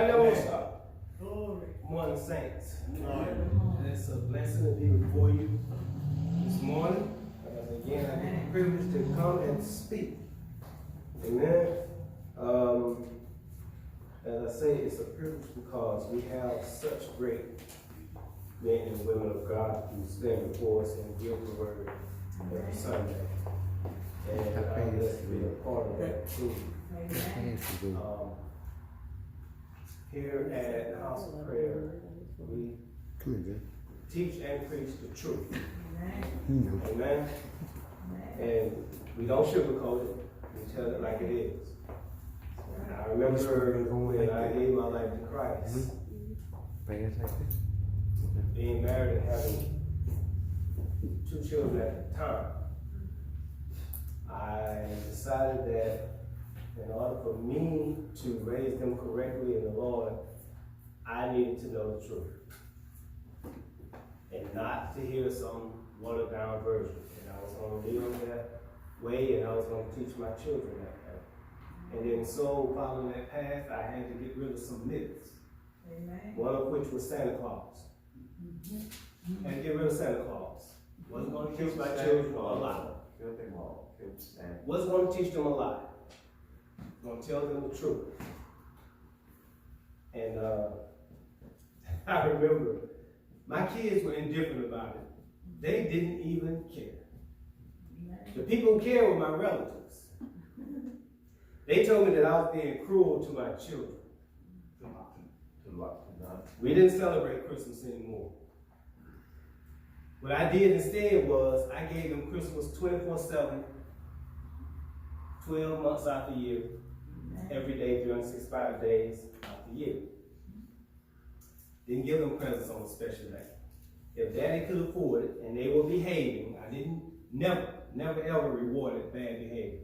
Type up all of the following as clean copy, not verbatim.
I never stop. Morning, saints. It's a blessing to be before you this morning. Again, I get the privilege to come and speak. Amen. As I say, it's a privilege because we have such great men and women of God who stand before us and give the word every Sunday. And I'm blessed to be a part of that too. Here at the House of Prayer, we teach and preach the truth. Amen. And we don't sugarcoat it. We tell it like it is. I remember when I gave my life to Christ, being married and having 2 children at the time, I decided that in order for me to raise them correctly in the Lord, I needed to know the truth. And not to hear some watered down version. And I was going to live that way, and I was going to teach my children that way. And then so following that path, I had to get rid of some myths. Amen. One of which was Santa Claus. I had to get rid of Santa Claus. Wasn't going to teach my children a lie. Wasn't going to teach them a lie. Going to tell them the truth. And I remember my kids were indifferent about it. They didn't even care. The people who cared were my relatives. They told me that I was being cruel to my children. We didn't celebrate Christmas anymore. What I did instead was I gave them Christmas 24/7, 12 months out the year, every day, 365 days out the year. Didn't give them presents on a special day. If daddy could afford it and they were behaving, I never ever rewarded bad behavior.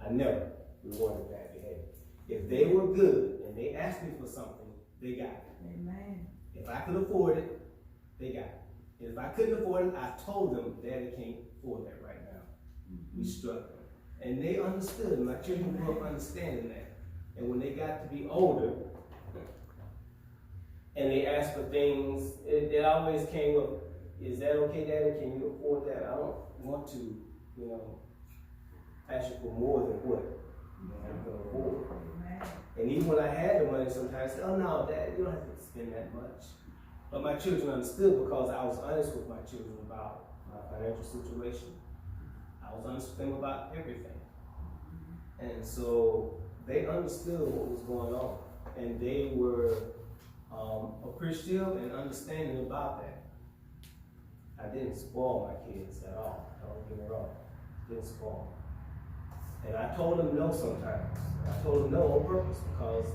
I never rewarded bad behavior. If they were good and they asked me for something, they got it. Amen. If I could afford it, they got it. And if I couldn't afford it, I told them, Daddy can't afford that right now. We struggle. And they understood. My children grew up understanding that. And when they got to be older, and they asked for things, it always came up, is that okay, Daddy? Can you afford that? I don't want to, ask you for more than what I'm going to afford. And even when I had the money, sometimes I said, oh no, Dad, you don't have to spend that much. But my children understood because I was honest with my children about my financial situation. I was honest with them about everything. And so they understood what was going on. And they were appreciative and understanding about that. I didn't spoil my kids at all. Don't get me wrong. Didn't spoil them. And I told them no sometimes. I told them no on purpose because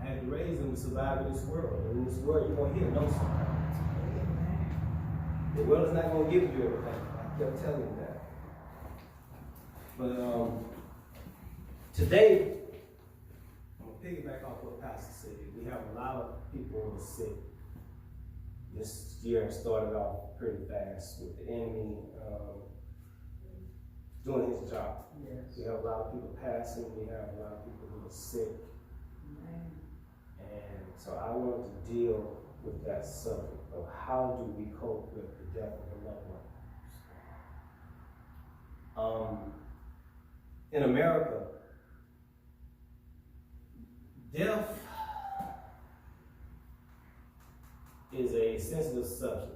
I had to raise them to survive in this world. And in this world, you're going to hear no sometimes. The world is not going to give you everything. I kept telling you that. But today, I'm going to piggyback off what Pastor said. We have a lot of people who are sick. This year started off pretty fast with the enemy doing his job. Yes. We have a lot of people passing. We have a lot of people who are sick. Amen. And so I wanted to deal with that subject of how do we cope with the death of a loved one. In America, death is a sensitive subject.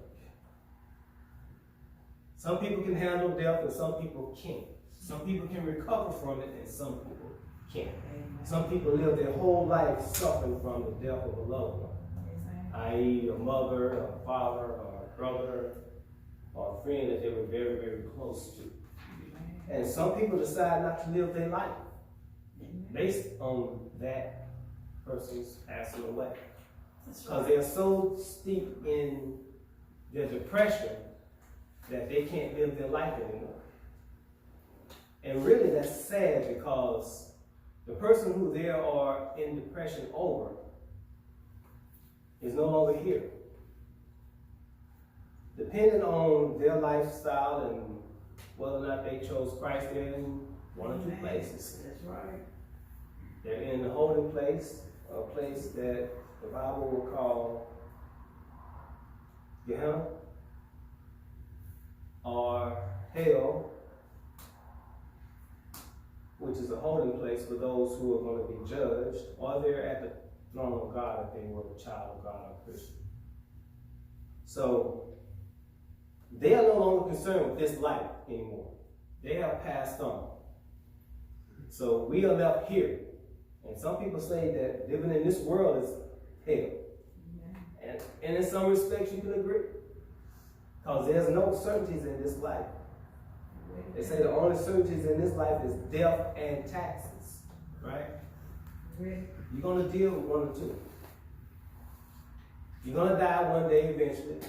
Some people can handle death and some people can't. Some people can recover from it and some people can't. Amen. Some people live their whole life suffering from the death of a loved one, i.e. a mother, a father, or a brother, or a friend that they were very, very close to. And some people decide not to live their life based on that person's passing away. Because they're so steep in their depression that they can't live their life anymore. And really that's sad because the person who they are in depression over is no longer here. Depending on their lifestyle and whether or not they chose Christ, they're in one or two places. That's right. They're in the holding place, a place that the Bible will call Gehenna or hell, which is a holding place for those who are going to be judged, or they're at the throne of God if they were a child of God or Christian. So they are no longer concerned with this life anymore. They have passed on. So we are left here. And some people say that living in this world is hell. And in some respects you can agree. Because there's no certainties in this life. They say the only certainties in this life is death and taxes. Right? You're going to deal with one or two. You're going to die one day eventually.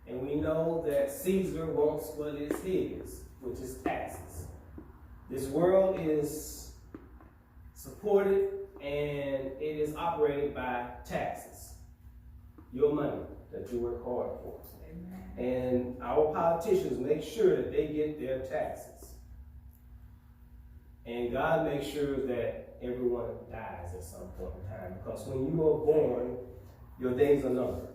And we know that Caesar wants what is his, which is taxes. This world is supported and it is operated by taxes. Your money that you work hard for. Amen. And our politicians make sure that they get their taxes. And God makes sure that everyone dies at some point in time. Because when you are born, your days are numbered.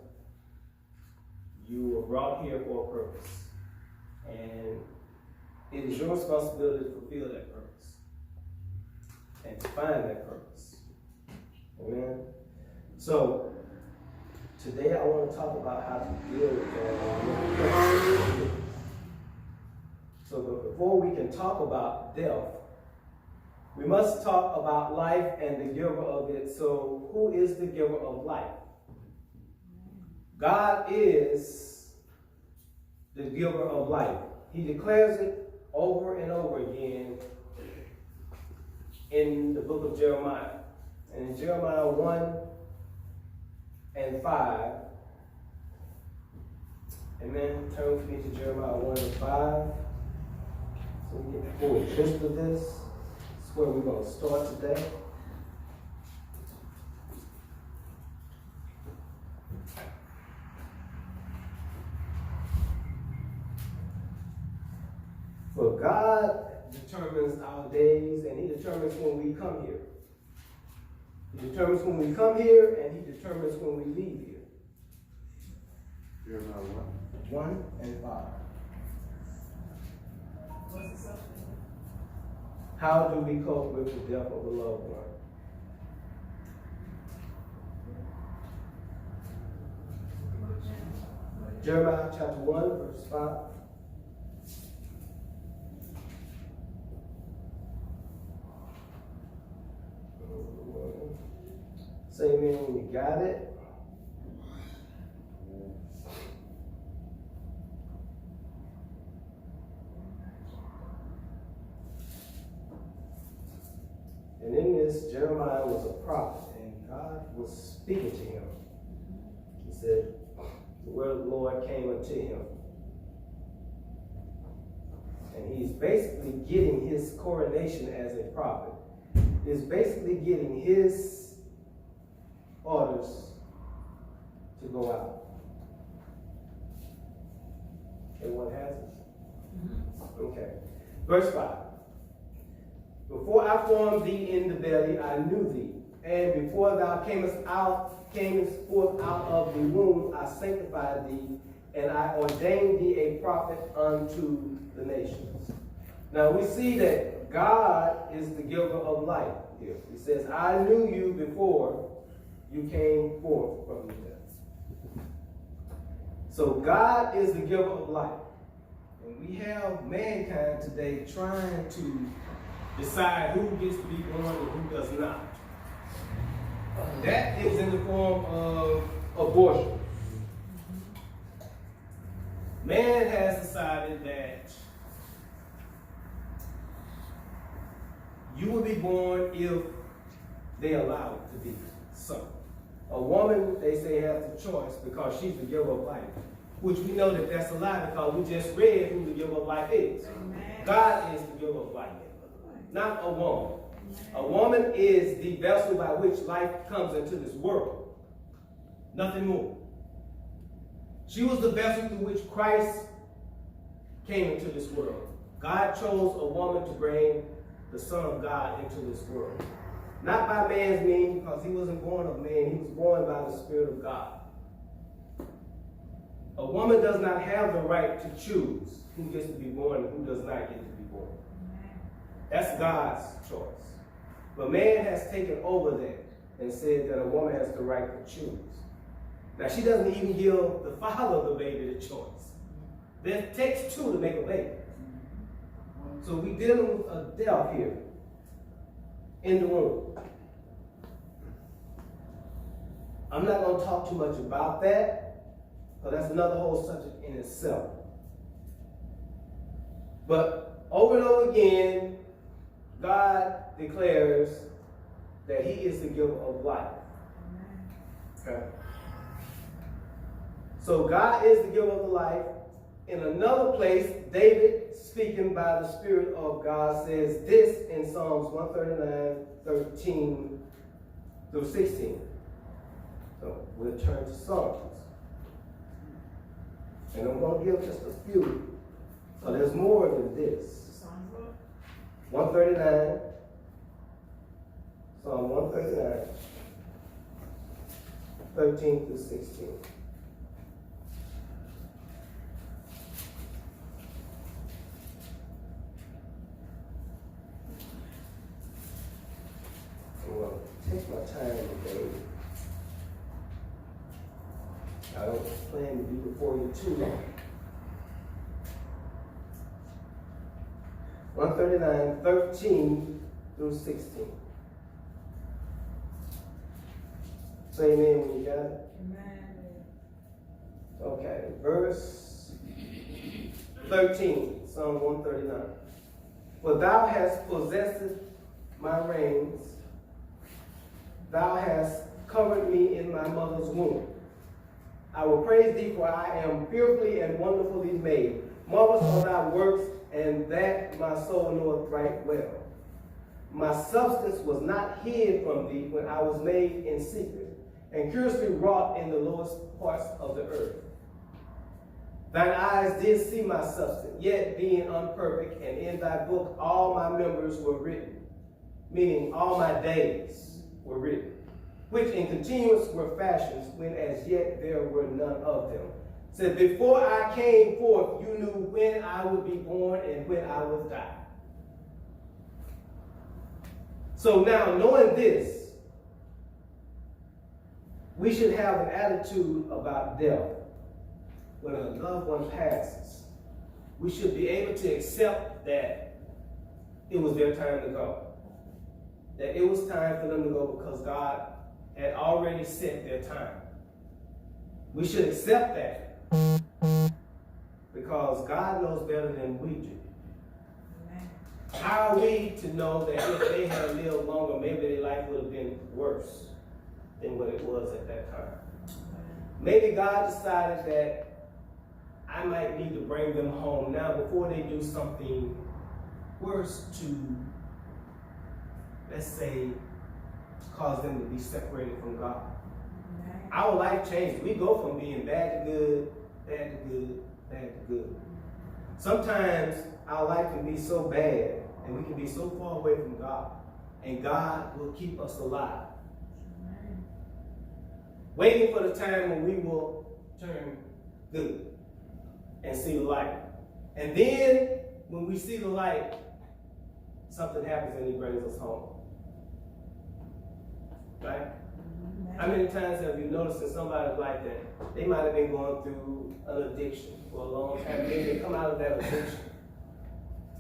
You were brought here for a purpose. And it is your responsibility to fulfill that purpose. And to find that purpose. Amen? So, today I want to talk about how to deal with that. So before we can talk about death, we must talk about life and the giver of it. So who is the giver of life? God is the giver of life. He declares it over and over again in the book of Jeremiah. And in Jeremiah 1 and 5, amen, turn with me to Jeremiah 1 and 5. So we get the full gist of this. This is where we're going to start today. For God determines our days, and He determines when we come here. He determines when we come here, and He determines when we leave here. Jeremiah 1 and 5. How do we cope with the death of a loved one? Jeremiah chapter 1, verse 5. Say amen when you got it. And in this, Jeremiah was a prophet, and God was speaking to him. He said, the word of the Lord came unto him. And he's basically getting his coronation as a prophet. He's basically getting his orders to go out. Everyone has it? Okay. Verse 5. Before I formed thee in the belly, I knew thee. And before thou camest forth out of the womb, I sanctified thee, and I ordained thee a prophet unto the nations. Now we see that God is the giver of life here. He says, I knew you before you came forth from the dead. So God is the giver of life. And we have mankind today trying to decide who gets to be born and who does not. That is in the form of abortion. Man has decided that you will be born if they allow it to be so. A woman, they say, has the choice because she's the giver of life, which we know that that's a lie because we just read who the giver of life is. Amen. God is the giver of life, not a woman. A woman is the vessel by which life comes into this world. Nothing more. She was the vessel through which Christ came into this world. God chose a woman to bring the Son of God into this world. Not by man's means, because he wasn't born of man. He was born by the Spirit of God. A woman does not have the right to choose who gets to be born and who does not get to be born. That's God's choice. But man has taken over that and said that a woman has the right to choose. Now, she doesn't even give the father of the baby the choice. It takes two to make a baby. So we're dealing with a death here in the womb. I'm not going to talk too much about that, because that's another whole subject in itself. But over and over again, God declares that he is the giver of life. Okay? So God is the giver of the life. In another place, David, speaking by the Spirit of God, says this in Psalms 139, 13 through 16. So we'll turn to Psalms. And I'm going to give just a few. So there's more than this. 139. Psalm 139, 13 through 16. I'm going to take my time today. I don't plan to be before you too long. 139, 13 through 16. Say amen when you got it. Amen. Okay, verse 13, Psalm 139. For thou hast possessed my reins, thou hast covered me in my mother's womb. I will praise thee, for I am fearfully and wonderfully made. Marvelous are thy works, and that my soul knoweth right well. My substance was not hid from thee when I was made in secret, and curiously wrought in the lowest parts of the earth. Thine eyes did see my substance, yet being unperfect, and in thy book all my members were written, meaning all my days were written, which in continuance were fashioned, when as yet there were none of them. Said, before I came forth, you knew when I would be born and when I would die. So now, knowing this, we should have an attitude about death. When a loved one passes, we should be able to accept that it was their time to go. That it was time for them to go because God had already set their time. We should accept that because God knows better than we do. Amen. How are we to know that if they had lived longer, maybe their life would have been worse than what it was at that time? Maybe God decided that I might need to bring them home now before they do something worse to, let's say, cause them to be separated from God. Amen. Our life changes. We go from being bad to good, bad to good, bad to good. Sometimes our life can be so bad and we can be so far away from God, and God will keep us alive. Amen. Waiting for the time when we will turn good and see the light. And then when we see the light, something happens and he brings us home. Right? Amen. How many times have you noticed in somebody's life that they might have been going through an addiction for a long time, and then they come out of that addiction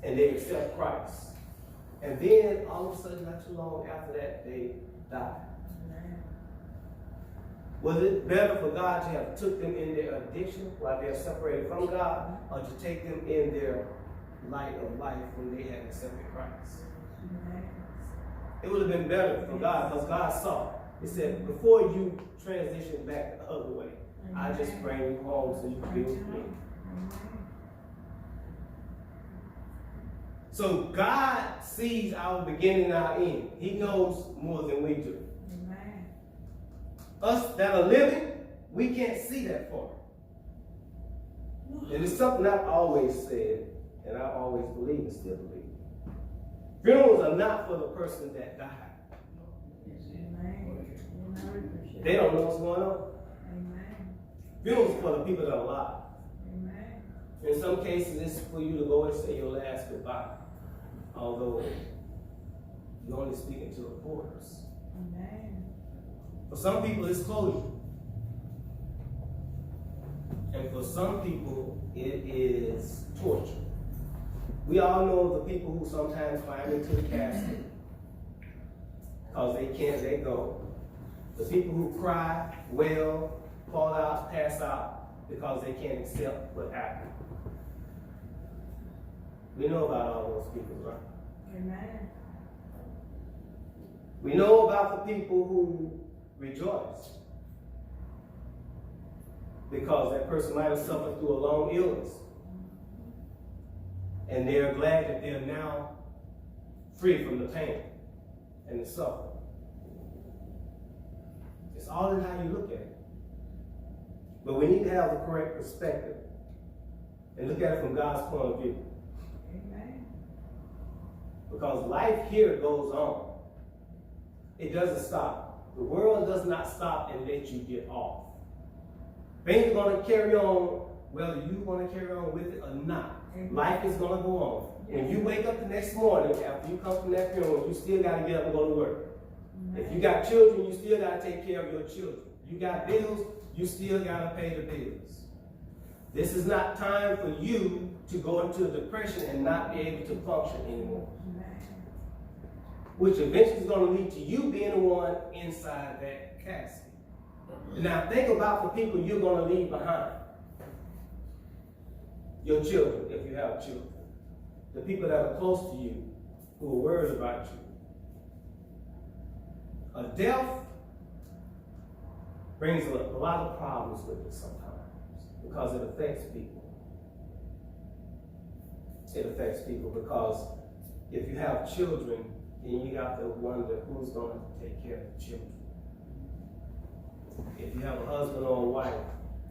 and they accept Christ. And then all of a sudden, not too long after that, they die. Amen. Was it better for God to have took them in their addiction while they're separated from God, or to take them in their light of life when they had accepted Christ? Amen. It would have been better for God, because God saw. He said, before you transition back the other way, I just bring you home so you can be with me. So God sees our beginning and our end. He knows more than we do. Amen. Us that are living, we can't see that far. And it's something I've always said, and I always believe and still believe. Funerals are not for the person that died. They don't know what's going on. Amen. Funerals for the people that are alive. Amen. In some cases, it's for you to go and say your last goodbye. Although you're only speaking to reporters. Amen. For some people, it's closure. And for some people, it is torture. We all know the people who sometimes climb into the casket because they can't let go. The people who cry, wail, fall out, pass out because they can't accept what happened. We know about all those people, right? Amen. We know about the people who rejoice because that person might have suffered through a long illness. And they're glad that they're now free from the pain and the suffering. It's all in how you look at it. But we need to have the correct perspective and look at it from God's point of view. Amen. Because life here goes on. It doesn't stop. The world does not stop and let you get off. Things are going to carry on whether you want to carry on with it or not. Amen. Life is going to go on. When you wake up the next morning, after you come from that funeral, you still got to get up and go to work. Amen. If you got children, you still got to take care of your children. You got bills, you still got to pay the bills. This is not time for you to go into a depression and not be able to function anymore. Amen. Which eventually is going to lead to you being the one inside that casket. Now think about the people you're going to leave behind. Your children, if you have children. The people that are close to you, who are worried about you. A death brings a lot of problems with it sometimes because it affects people. It affects people because if you have children, then you got to wonder who's going to take care of the children. If you have a husband or a wife,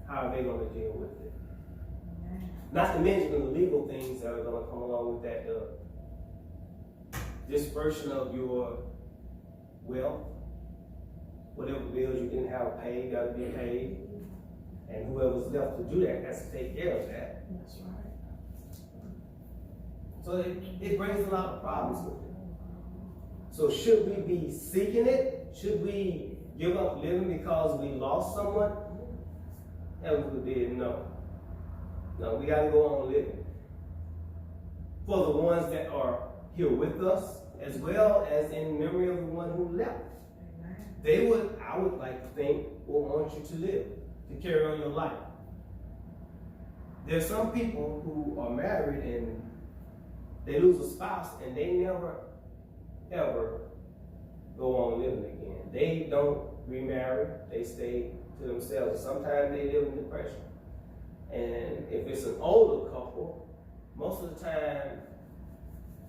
how are they going to deal with it? Amen. Not to mention the legal things that are going to come along with that. Dispersion of your wealth, whatever bills you didn't have paid, got to be paid. And whoever's left to do that has to take care of that. That's right. So it brings a lot of problems with it. So should we be seeking it? Should we give up living because we lost someone? And we did, no. No, we got to go on living. For the ones that are here with us, as well as in memory of the one who left. Amen. They would, I would like to think, will want you to live, to carry on your life. There's some people who are married and they lose a spouse and they never, ever go on living again. They don't remarry, they stay to themselves. Sometimes they live in depression. And if it's an older couple, most of the time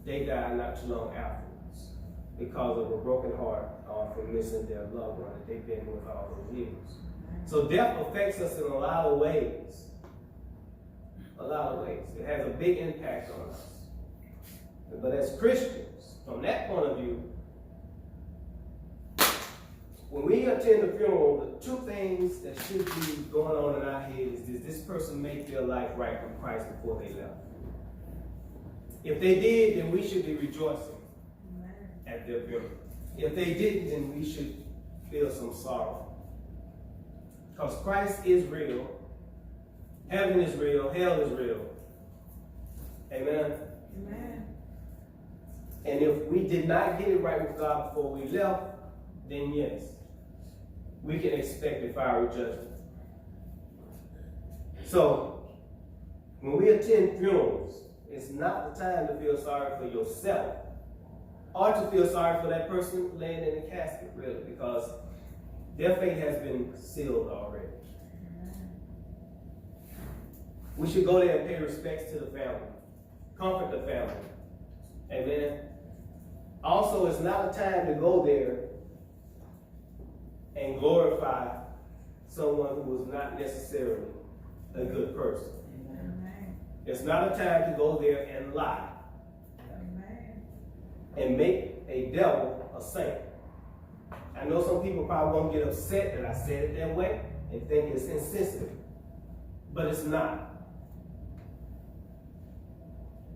they die not too long afterwards because of a broken heart or from missing their loved one that they've been with all those years. So death affects us in a lot of ways. A lot of ways. It has a big impact on us. But as Christians, from that point of view, when we attend the funeral, the two things that should be going on in our head is, did this person make their life right with Christ before they left? If they did, then we should be rejoicing at their funeral. If they didn't, then we should feel some sorrow. Because Christ is real, heaven is real, hell is real. Amen? Amen. And if we did not get it right with God before we left, then yes, we can expect a fiery judgment. So, when we attend funerals, it's not the time to feel sorry for yourself or to feel sorry for that person laying in the casket, really, because their fate has been sealed already. We should go there and pay respects to the family, comfort the family. Amen. Also, it's not a time to go there and glorify someone who was not necessarily a good person. Amen. It's not a time to go there and lie Amen. and make a devil a saint. I know some people probably won't get upset that I said it that way and think it's insensitive, but it's not.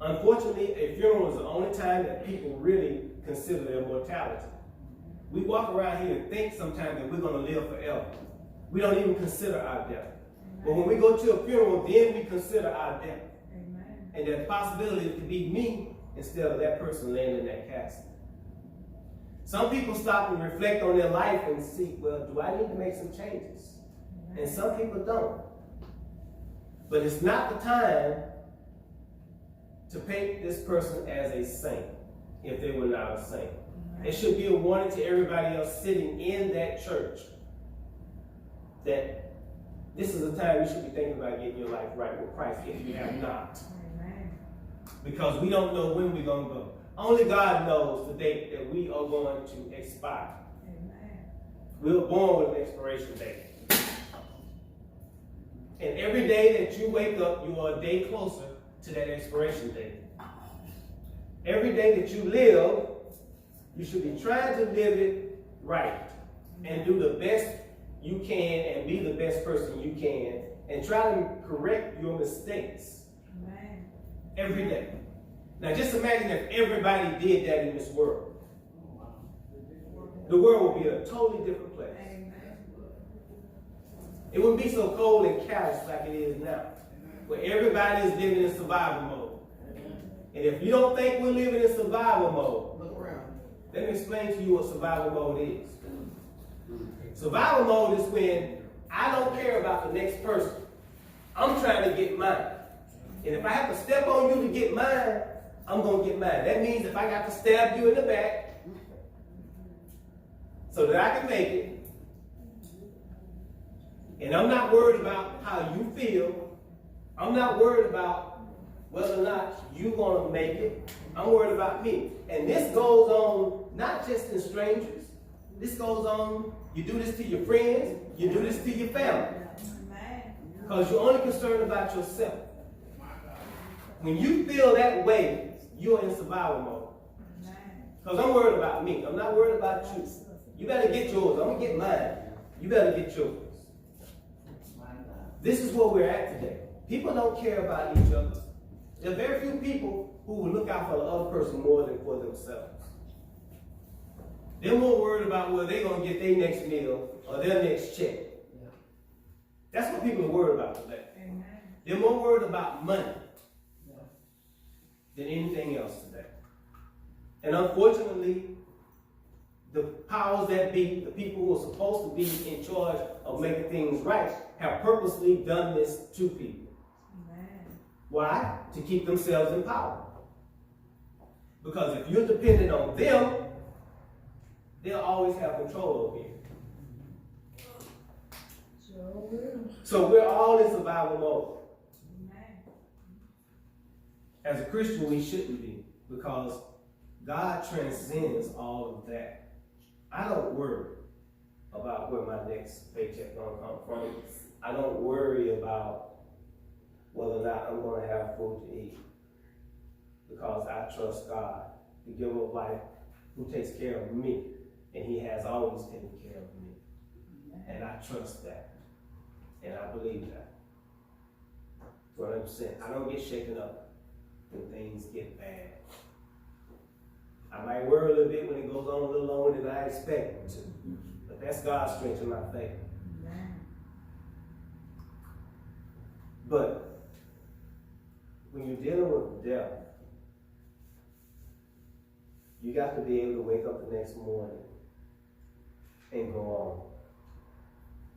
Unfortunately, a funeral is the only time that people really consider their mortality. We walk around here and think sometimes that we're going to live forever. We don't even consider our death. But when we go to a funeral, then we consider our death. Amen. And the possibility it could be me instead of that person laying in that casket. Some people stop and reflect on their life and see, well, do I need to make some changes? And some people don't. But it's not the time to paint this person as a saint if they were not a saint. It should be a warning to everybody else sitting in that church that this is a time you should be thinking about getting your life right with Christ if you have not. Amen. Because we don't know when we're going to go. Only God knows the date that we are going to expire. Amen. We were born with an expiration date. And every day that you wake up, you are a day closer to that expiration date. Every day that you live, you should be trying to live it right and do the best you can and be the best person you can and try to correct your mistakes. Amen. Every day. Now just imagine if everybody did that in this world. The world would be a totally different place. Amen. It wouldn't be so cold and callous like it is now, where everybody is living in survival mode. And if you don't think we're living in survival mode, Look around. let me explain to you what survival mode is. Survival mode is when I don't care about the next person. I'm trying to get mine. And if I have to step on you to get mine, I'm going to get mine. That means if I got to stab you in the back so that I can make it, and I'm not worried about how you feel, I'm not worried about whether or not you're going to make it, I'm worried about me. And this goes on not just in strangers. This goes on, you do this to your friends, you do this to your family. Amen. Because you're only concerned about yourself. When you feel that way, you're in survival mode. Amen. Because I'm worried about me. I'm not worried about you. You better get yours. I'm going to get mine. You better get yours. This is where we're at today. People don't care about each other. There are very few people who will look out for the other person more than for themselves. They're more worried about whether they're going to get their next meal or their next check. That's what people are worried about today. Amen. They're more worried about money than anything else today. And unfortunately, the powers that be, the people who are supposed to be in charge of making things right, have purposely done this to people. Amen. Why? To keep themselves in power. Because if you're dependent on them, they'll always have control over you. So we're all in survival mode. Amen. As a Christian, we shouldn't be, because God transcends all of that. I don't worry about where my next paycheck gonna come from. I don't worry about whether or not I'm gonna have food to eat, because I trust God, the giver of life, who takes care of me, and He has always taken care of me. And I trust that, and I believe that 100%. I don't get shaken up when things get bad. I might worry a little bit when it goes on a little longer than I expect it to, but that's God's strength in my faith. Amen. But when you're dealing with death, you got to be able to wake up the next morning and go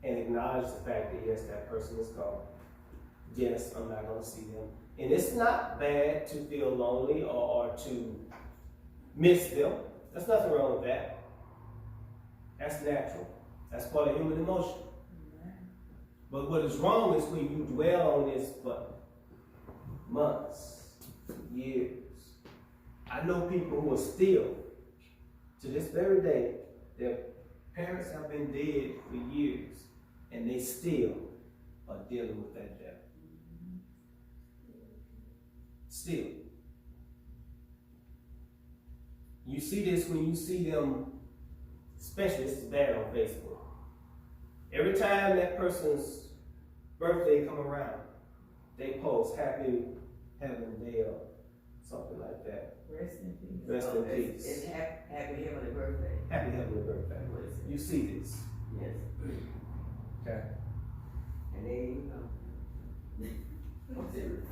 on and acknowledge the fact that yes, that person is gone. Yes, I'm not going to see them. And it's not bad to feel lonely or to miss them. There's nothing wrong with that. That's natural. That's part of human emotion. Amen. But what is wrong is when you dwell on this for months, years. I know people who are still, to this very day, their parents have been dead for years, and they still are dealing with that death. Still. You see this when you see them especially this is bad on Facebook. Every time that person's birthday come around, they post happy heaven day or something like that. Rest in peace. Rest in peace. It's happy heavenly birthday. Happy heavenly birthday. What is it? You see this. Yes. Okay. And there you go. I'm serious.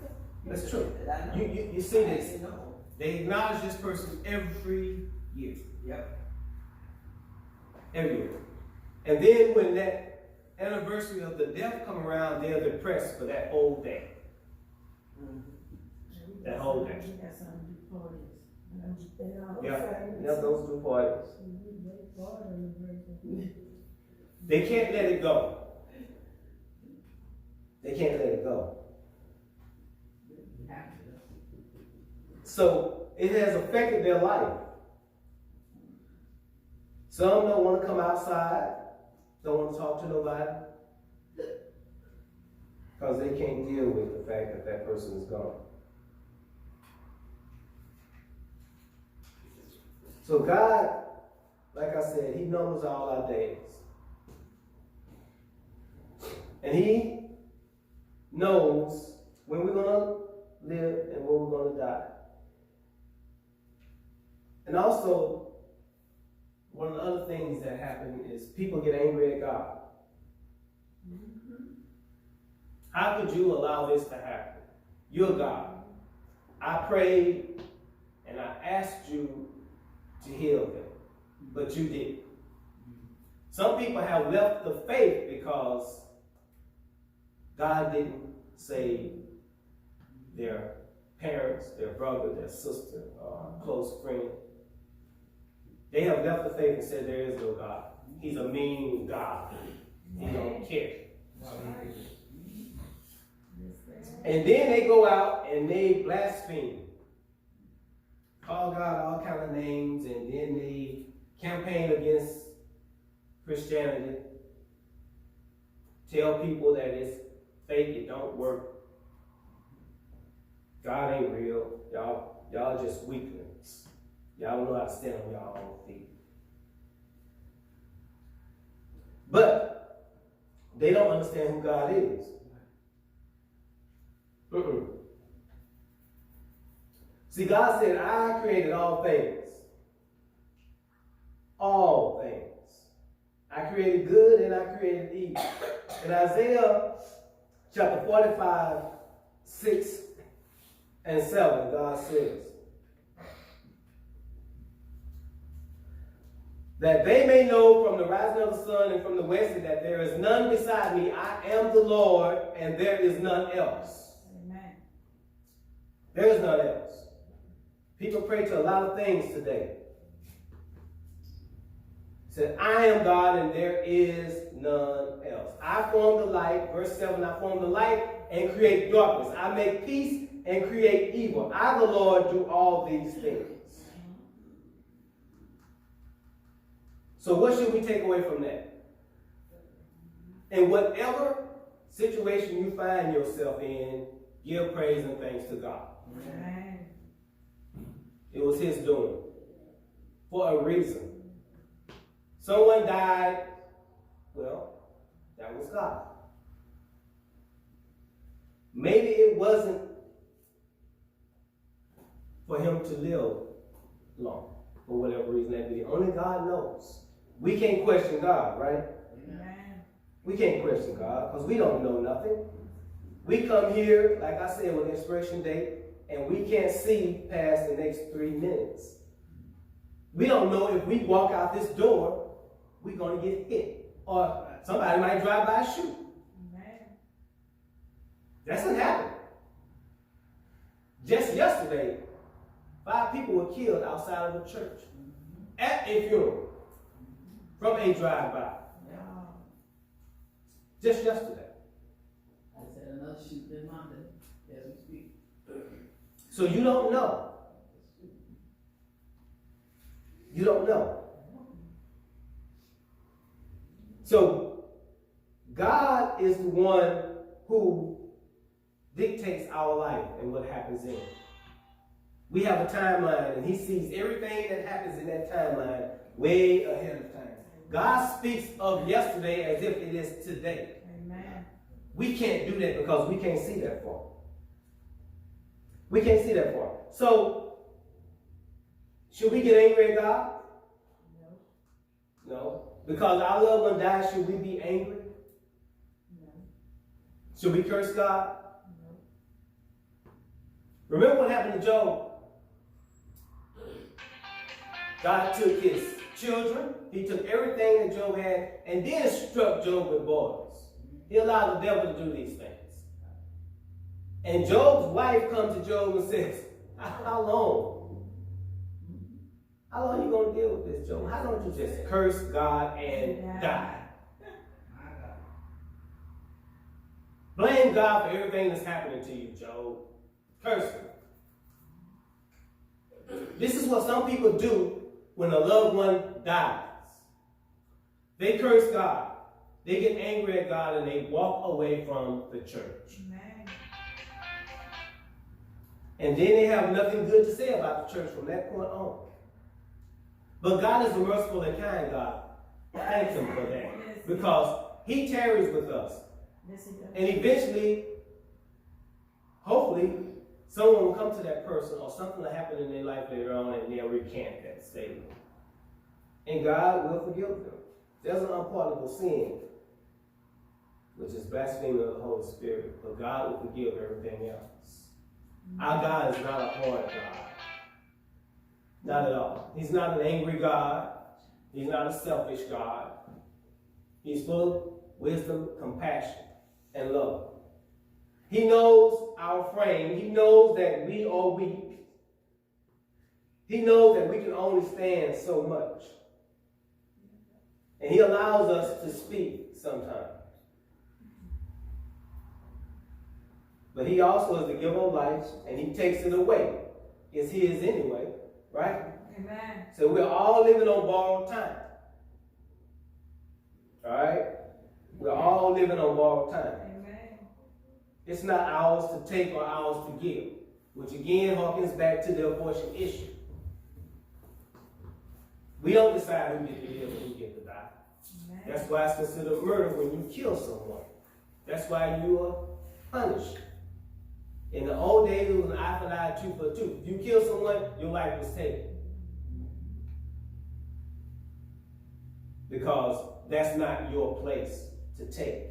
That's true. I know. You see this. I know. They acknowledge this person every year. Yep. Every year. And then when that anniversary of the death come around, they're depressed for that whole day. Mm-hmm. That whole day. We got some do parties. Yeah, those two parties. They can't let it go. They can't let it go. So it has affected their life. Some don't want to come outside, don't want to talk to nobody, because they can't deal with the fact that that person is gone. So God, like I said, He knows all our days. And He knows when we're going to live and when we're going to die. And also, one of the other things that happen is people get angry at God. How could you allow this to happen? You're God. I prayed and I asked you to heal them, but you didn't. Some people have left the faith because God didn't save their parents, their brother, their sister, or a close friend. They have left the faith and said there is no God. He's a mean God. He don't care. And then they go out and they blaspheme. Call God all kind of names, and then they campaign against Christianity. Tell people that it's fake, it don't work. God ain't real. Y'all just weaklings. Y'all don't know how to stand on y'all own feet. But they don't understand who God is. See, God said, I created all things. All things. I created good and I created evil. In Isaiah chapter 45, 6 and 7, God says, that they may know from the rising of the sun and from the west that there is none beside me. I am the Lord, and there is none else. Amen. There is none else. People pray to a lot of things today. Said, I am God, and there is none else. I form the light, verse 7, I form the light and create darkness. I make peace and create evil. I, the Lord, do all these things. So what should we take away from that? In whatever situation you find yourself in, give praise and thanks to God. Amen. It was His doing. For a reason. Someone died, well, that was God. Maybe it wasn't for him to live long, for whatever reason that be. Only God knows. We can't question God, right? Amen. We can't question God because we don't know nothing. We come here, like I said, with expiration date, and we can't see past the next 3 minutes. We don't know if we walk out this door, we're going to get hit. Or somebody might drive by and shoot. Amen. That's what happened. Just yesterday, 5 people were killed outside of a church at a funeral from a drive-by. Just yesterday. I said another shooting in London as we speak. So you don't know. You don't know. So God is the one who dictates our life and what happens in it. We have a timeline, and He sees everything that happens in that timeline way ahead of time. God speaks of yesterday as if it is today. Amen. We can't do that because we can't see that far. We can't see that far. So, should we get angry at God? No. No. Because our loved one died, should we be angry? No. Should we curse God? No. Remember what happened to Job? God took his children, he took everything that Job had, and then struck Job with boils. He allowed the devil to do these things. And Job's wife comes to Job and says, how long? How long are you going to deal with this, Job? How don't you just curse God and die? Blame God for everything that's happening to you, Job. Curse him. This is what some people do when a loved one dies. They curse God. They get angry at God and they walk away from the church. Amen. And then they have nothing good to say about the church from that point on. But God is a merciful and kind God. Thank him for that. Because he tarries with us. Yes, he does. And eventually, hopefully, someone will come to that person or something will happen in their life later on and they'll recant that statement. And God will forgive them. There's an unpardonable sin, which is blaspheming of the Holy Spirit, but God will forgive everything else. Our God is not a hard God. Not at all. He's not an angry God. He's not a selfish God. He's full of wisdom, compassion, and love. He knows our frame. He knows that we are weak. He knows that we can only stand so much. And he allows us to speak sometimes. But he also is the giver of life, and he takes it away. It's his anyway, right? Amen. So we're all living on borrowed time. All right? We're all living on borrowed time. Amen. It's not ours to take or ours to give, which again harkens back to the abortion issue. We don't decide who gets to live and who gets to die. Amen. That's why it's considered murder when you kill someone. That's why you are punished. In the old days, it was an eye for an eye, tooth for a tooth. If you kill someone, your life was taken. Because that's not your place to take.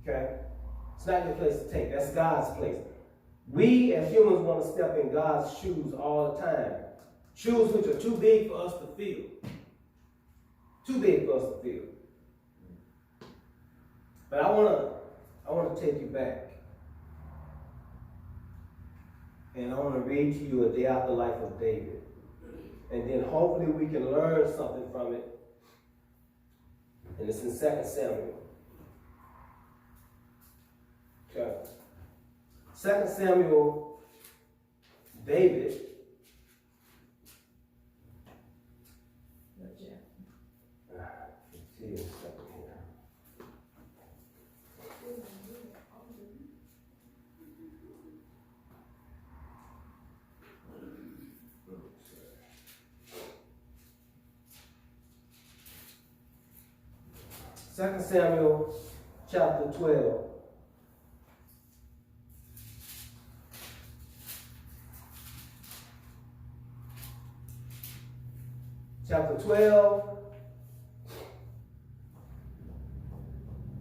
Okay? It's not your place to take. That's God's place. We as humans want to step in God's shoes all the time. Shoes which are too big for us to fill. Too big for us to fill. But I want to take you back. And I want to read to you a day out the life of David. And then hopefully we can learn something from it. And it's in 2 Samuel. Okay. 2 Samuel, David. Good job. See a second here. Second Samuel chapter 12. Chapter 12.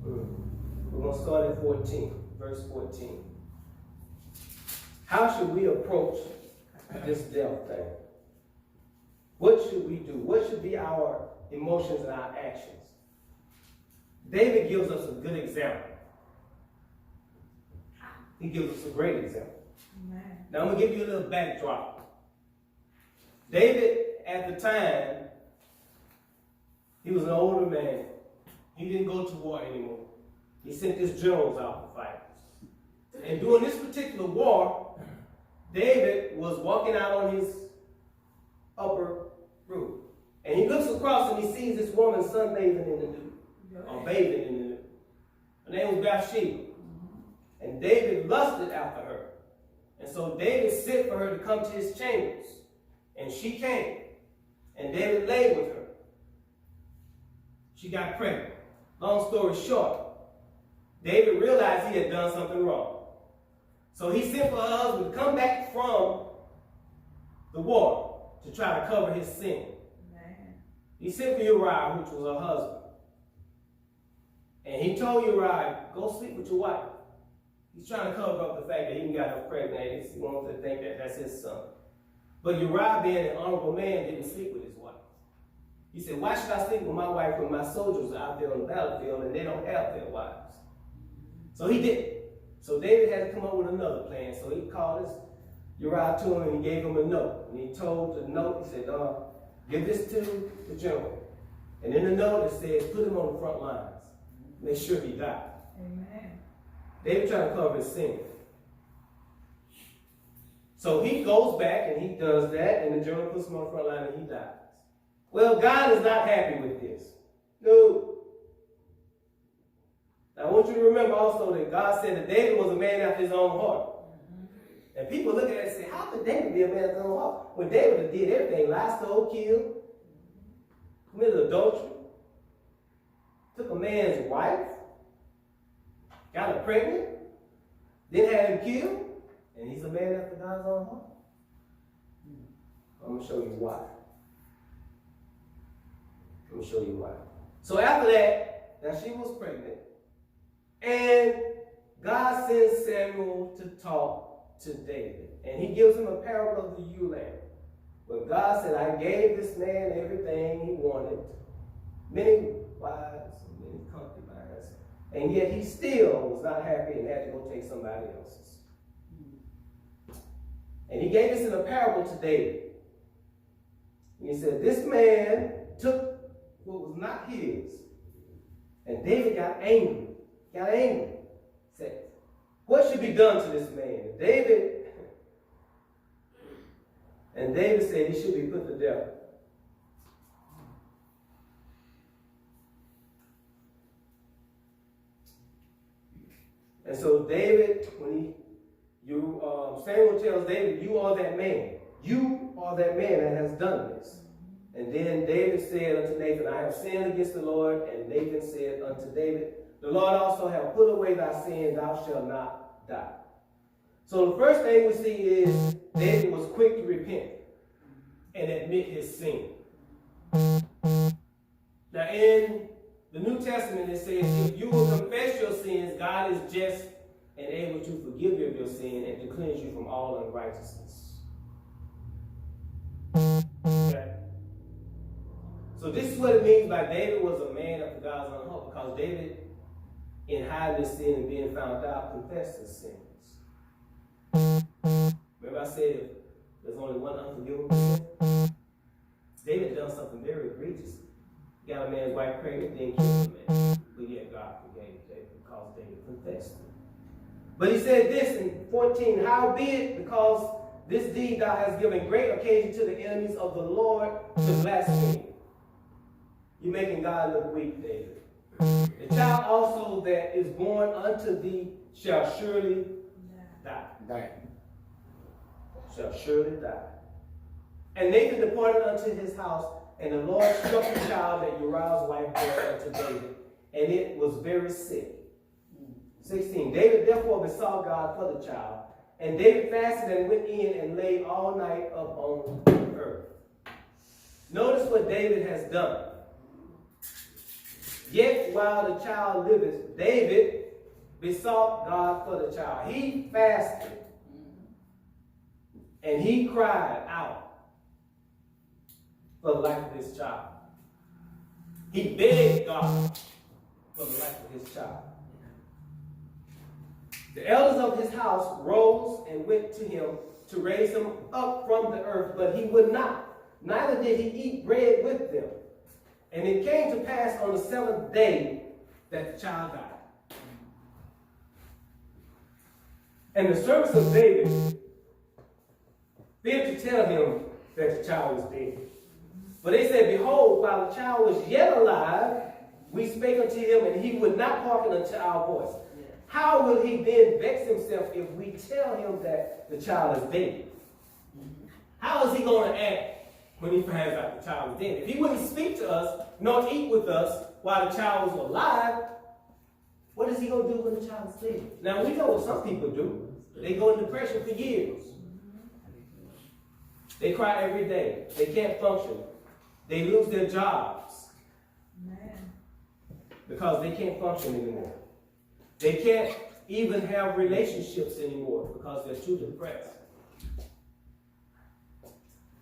We're going to start at 14, verse 14. How should we approach this death thing? What should we do? What should be our emotions and our actions? David gives us a good example. He gives us a great example. Amen. Now I'm going to give you a little backdrop. David, at the time, he was an older man. He didn't go to war anymore. He sent his generals out to fight. And during this particular war, David was walking out on his upper roof. And he looks across and he sees this woman sunbathing in the nude, or bathing in the nude. Her name was Bathsheba. And David lusted after her. And so David sent for her to come to his chambers. And she came. And David lay with her. She got pregnant. Long story short, David realized he had done something wrong. So he sent for her husband to come back from the war to try to cover his sin. Amen. He sent for Uriah, which was her husband. And he told Uriah, go sleep with your wife. He's trying to cover up the fact that he got her pregnant. He wants to think that that's his son. But Uriah, being an honorable man, didn't sleep with his wife. He said, why should I sleep with my wife when my soldiers are out there on the battlefield and they don't have their wives? So he didn't. So David had to come up with another plan. So he called his Uriah to him and he gave him a note. And he told the note, he said, give this to the general. And in the note it says, put him on the front lines. Make sure he died. Amen. David trying to cover his sin. So he goes back and he does that, and the general puts him on the front line and he dies. Well, God is not happy with this. No. Now, I want you to remember also that God said that David was a man after his own heart. And people look at it and say, how could David be a man after his own heart? When David did everything, lied, stole, killed, committed adultery, took a man's wife, got her pregnant, then had him killed, and he's a man after God's own heart. I'm going to show you why. Let me show you why. So after that, now she was pregnant, and God sends Samuel to talk to David. And he gives him a parable of the ewe lamb. But God said, I gave this man everything he wanted, many wives and many concubines, and yet he still was not happy and had to go take somebody else's. And he gave this in a parable to David. And he said, this man took what was not his. And David got angry. Said, what should be done to this man? And David said he should be put to death. And so David, Samuel tells David, you are that man. You are that man that has done this. And then David said unto Nathan, I have sinned against the Lord. And Nathan said unto David, the Lord also hath put away thy sin, thou shalt not die. So the first thing we see is David was quick to repent and admit his sin. Now in the New Testament it says, if you will confess your sins, God is just and able to forgive you of your sin and to cleanse you from all unrighteousness. Okay? So this is what it means by David was a man after God's own heart, because David, in hiding his sin and being found out, confessed his sins. Remember I said there's only one unforgivable sin? David done something very egregious. He got a man's wife pregnant, then killed the man. But yet God forgave David because David confessed it. But he said this in 14, howbeit, because this deed thou hast given great occasion to the enemies of the Lord to blaspheme. You're making God look weak, David. The child also that is born unto thee shall surely die. Shall surely die. And Nathan departed unto his house, and the Lord struck the child that Uriah's wife bare unto David, and it was very sick. 16. David therefore besought God for the child, and David fasted and went in and lay all night upon the earth. Notice what David has done. Yet while the child liveth, David besought God for the child. He fasted and he cried out for the life of his child. He begged God for the life of his child. The elders of his house rose and went to him to raise him up from the earth, but he would not. Neither did he eat bread with them. And it came to pass on the 7th day that the child died. And the servants of David feared to tell him that the child was dead. But they said, behold, while the child was yet alive, we spake unto him, and he would not hearken unto our voice. How will he then vex himself if we tell him that the child is dead? How is he going to act when he finds out the child is dead? If he wouldn't speak to us, nor eat with us, while the child was alive, what is he going to do when the child is dead? Now, we know what some people do. They go in depression for years. They cry every day. They can't function. They lose their jobs because they can't function anymore. They can't even have relationships anymore because they're too depressed.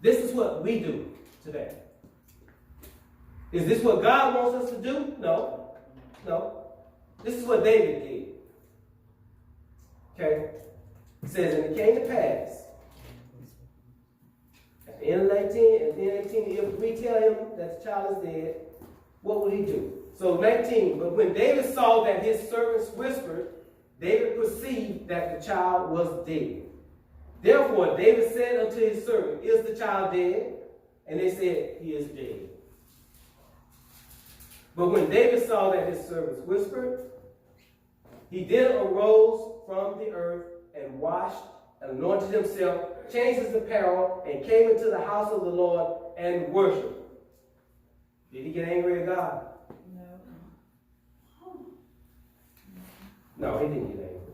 This is what we do today. Is this what God wants us to do? No. No. This is what David did. Okay? It says, and it came to pass. At the end of 18, if we tell him that the child is dead, what would he do? So 19, but when David saw that his servants whispered, David perceived that the child was dead. Therefore, David said unto his servant, is the child dead? And they said, he is dead. But when David saw that his servants whispered, he then arose from the earth and washed, anointed himself, changed his apparel, and came into the house of the Lord and worshipped. Did he get angry at God? No, he didn't get angry.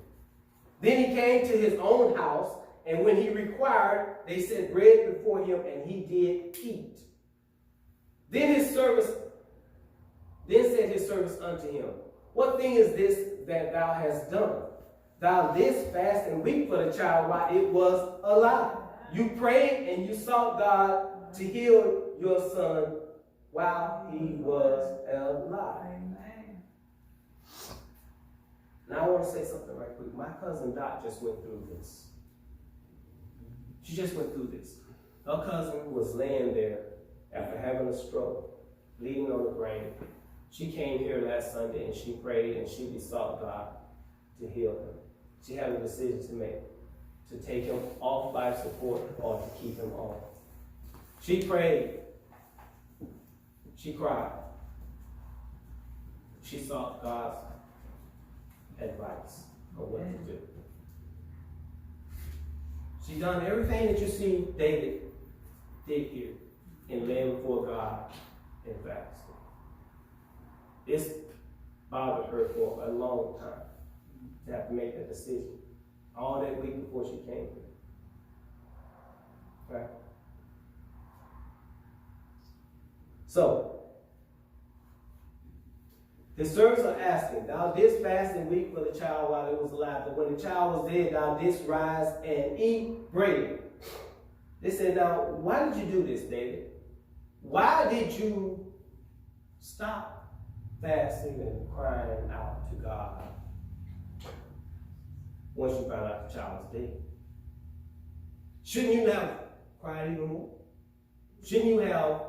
Then he came to his own house, and when he required, they set bread before him, and he did eat. Then said his servants unto him, what thing is this that thou hast done? Thou didst fast and weep for the child while it was alive. You prayed and you sought God to heal your son while he was alive. Now I want to say something right quick. My cousin Dot just went through this. She just went through this. Her cousin was laying there after having a stroke, bleeding on the brain. She came here last Sunday and she prayed and she besought God to heal him. She had a decision to make, to take him off life support or to keep him on. She prayed. She cried. She sought God's advice on what to do. She done everything that you see David did here in laying before God and fasting. This bothered her for a long time to have to make that decision. All that week before she came here. Right? So, his servants are asking, thou didst fast and weep for the child while it was alive, but when the child was dead, thou didst rise and eat bread. They said, now, why did you do this, David? Why did you stop fasting and crying out to God once you found out the child was dead? Shouldn't you have cried even more? Shouldn't you have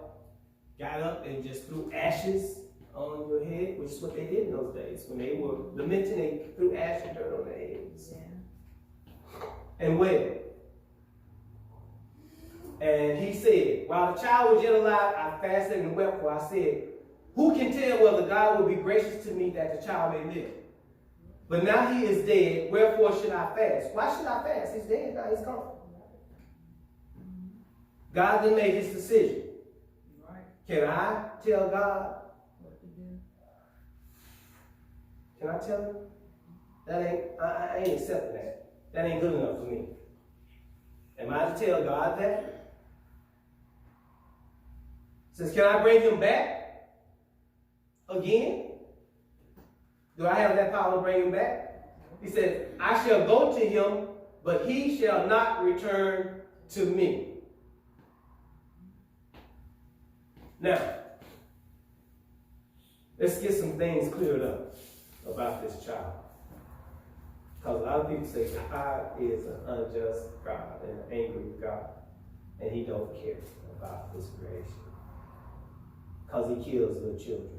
got up and just threw ashes on your head, which is what they did in those days. When they were lamenting, they threw ash and dirt on their heads. Yeah. And wailed. And he said, while the child was yet alive, I fasted and wept, for I said, who can tell whether God will be gracious to me that the child may live? But now he is dead, wherefore should I fast? Why should I fast? He's dead, now he's gone. God then made his decision. Can I tell God? Can I tell him? I ain't accepting that. That ain't good enough for me. Am I to tell God that? Says, can I bring him back again? Do I have that power to bring him back? He said, I shall go to him, but he shall not return to me. Now, let's get some things cleared up about this child. Because a lot of people say God is an unjust God and an angry God. And he don't care about his creation. Because he kills little children.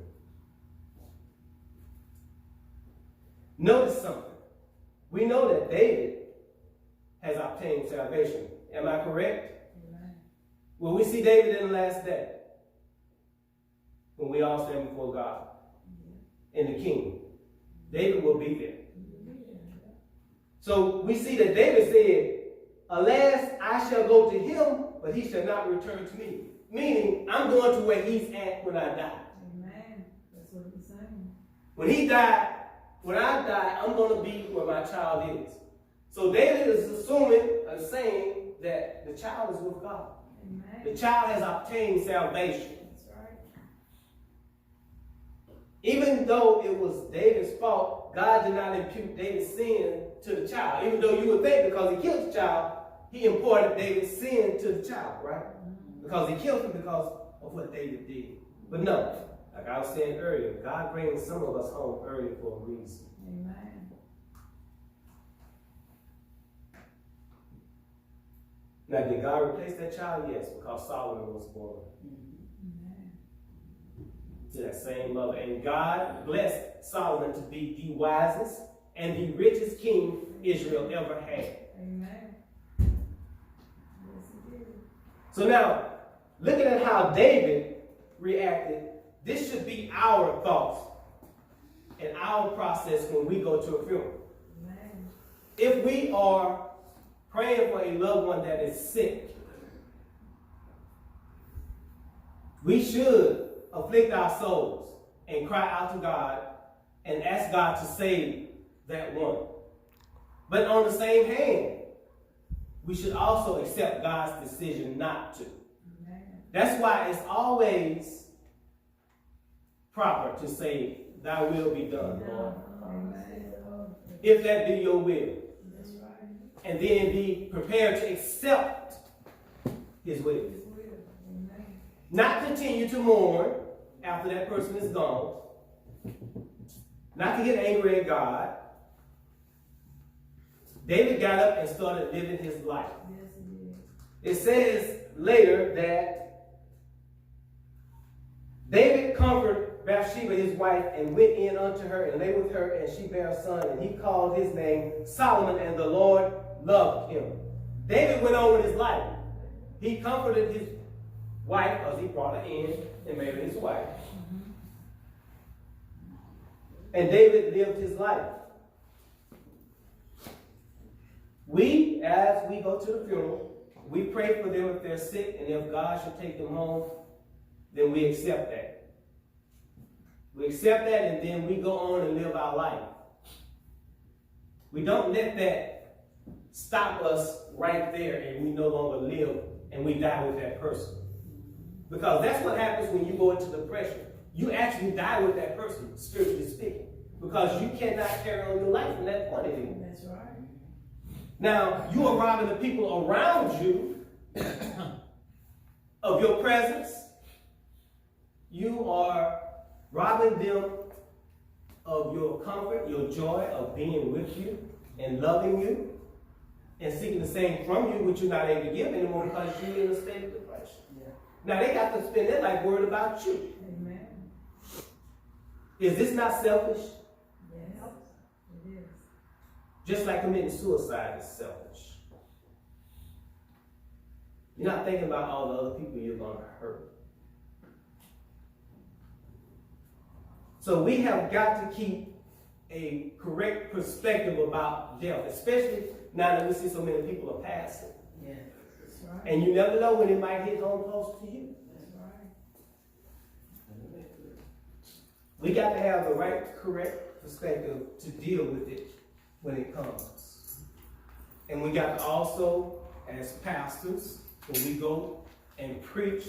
Notice something. We know that David has obtained salvation. Am I correct? Amen. Will we see David in the last day? When we all stand before God in the kingdom. David will be there. So we see that David said, alas, I shall go to him, but he shall not return to me. Meaning, I'm going to where he's at when I die. Amen. what he's saying. When he died, when I die, I'm going to be where my child is. So David is assuming and saying that the child is with God. Amen. The child has obtained salvation. That's right. Even though it was David's fault, God did not impute David's sin to the child. Even though you would think because he killed the child, he imparted David's sin to the child, right? Because he killed him because of what David did. But no, like I was saying earlier, God brings some of us home early for a reason. Amen. Now, did God replace that child? Yes, because Solomon was born Amen. to that same mother. And God blessed Solomon to be the wisest and the richest king Israel ever had. Amen. Yes, he did. So now, looking at how David reacted, this should be our thoughts and our process when we go to a funeral. Amen. If we are praying for a loved one that is sick, we should afflict our souls and cry out to God and ask God to save that one. But on the same hand, we should also accept God's decision not to. Amen. That's why it's always proper to say, thy will be done, Lord. Amen. If that be your will. That's right. And then be prepared to accept his will. His will. Amen. Not continue to mourn after that person is gone. Not to get angry at God. David got up and started living his life. Yes, he did. It says later that David comforted Bathsheba, his wife, and went in unto her and lay with her, and she bare a son, and he called his name Solomon, and the Lord loved him. David went on with his life. He comforted his wife because he brought her in and made her his wife. And David lived his life. We, as we go to the funeral, we pray for them if they're sick, and if God should take them home, then we accept that. We accept that, and then we go on and live our life. We don't let that stop us right there, and we no longer live, and we die with that person. Because that's what happens when you go into depression. You actually die with that person, spiritually speaking, because you cannot carry on your life from that point anymore. That's right. Now, you are robbing the people around you of your presence. You are robbing them of your comfort, your joy of being with you and loving you and seeking the same from you, which you're not able to give anymore because you're in a state of depression. Yeah. Now, they got to spend their life worried about you. Amen. Is this not selfish? Yes, it is. Just like committing suicide is selfish. You're not thinking about all the other people you're going to hurt. So we have got to keep a correct perspective about death, especially now that we see so many people are passing. Yeah. That's right. And you never know when it might hit home close to you. That's right. We got to have the right, correct perspective to deal with it when it comes. And we got to also, as pastors, when we go and preach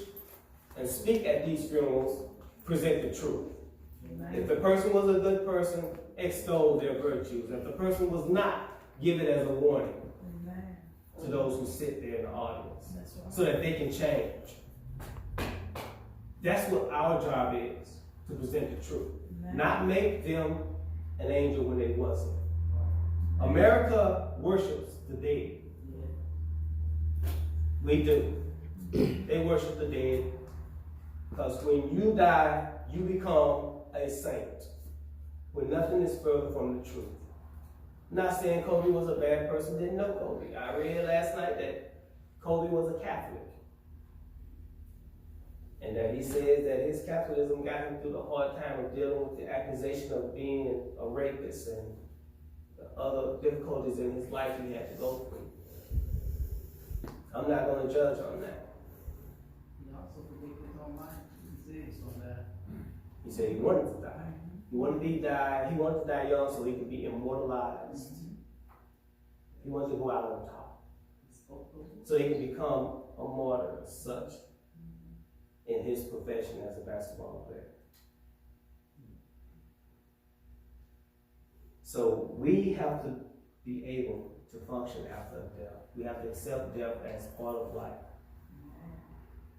and speak at these funerals, present the truth. Amen. If the person was a good person, extol their virtues. If the person was not, give it as a warning Amen. to those who sit there in the audience That's right. so that they can change. That's what our job is, to present the truth. Amen. Not make them an angel when they wasn't. America worships the dead. We do. They worship the dead because when you die, you become a saint. When nothing is further from the truth. I'm not saying Kobe was a bad person, didn't know Kobe. I read last night that Kobe was a Catholic. And that he says that his Catholicism got him through the hard time of dealing with the accusation of being a rapist and the other difficulties in his life he had to go through. I'm not going to judge on that. He also predicted his own life. He said so that. He said he wanted to die. He wanted to die young so he could be immortalized. He wanted to go out on top. So he could become a martyr as such in his profession as a basketball player. So we have to be able to function after death. We have to accept death as part of life.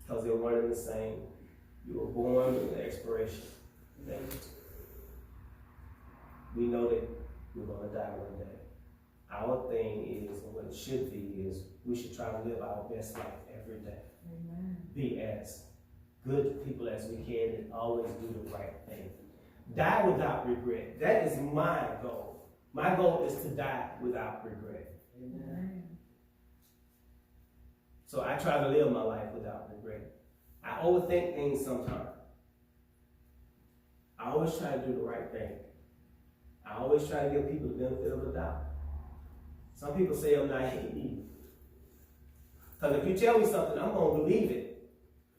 Because they're one and the same. You were born with an expiration date. We know that we're going to die one day. Our thing is, and what it should be, is we should try to live our best life every day. Amen. Be as good people as we can and always do the right thing. Die without regret. That is my goal. My goal is to die without regret. Amen. So I try to live my life without regret. I overthink things sometimes. I always try to do the right thing. I always try to give people the benefit of the doubt. Some people say I'm naive. Because if you tell me something, I'm going to believe it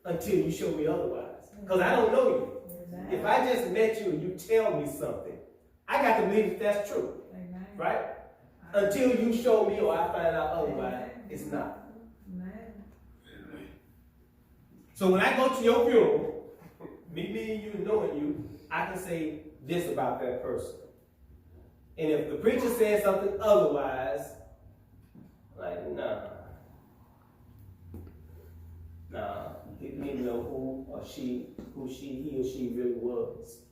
until you show me otherwise. Because I don't know you. Amen. If I just met you and you tell me something, I got to believe that that's true. Amen. Right? Until you show me or I find out otherwise, it's not. Amen. So when I go to your funeral, me meeting you, knowing you, I can say this about that person. And if the preacher says something otherwise, like, nah, he didn't even know he or she really was.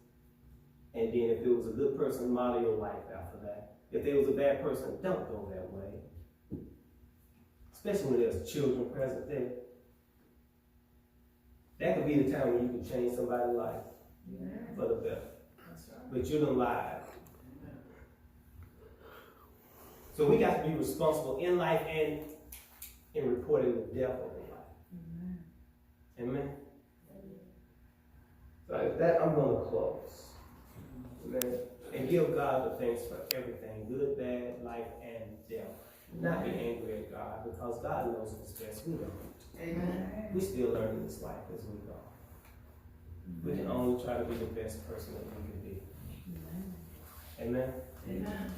And then if it was a good person, model your life after that. If there was a bad person, don't go that way. Especially when there's children present there. That could be the time when you can change somebody's life for the better. That's right. But you done lied. So we got to be responsible in life and in reporting the death of a life. Amen. So with that, I'm going to close. Amen. And give God the thanks for everything, good, bad, life, and death. Not be angry at God, because God knows what's best. We don't. Amen. We still learning this life as we go. We can only try to be the best person that we can be. Amen. Amen. Amen.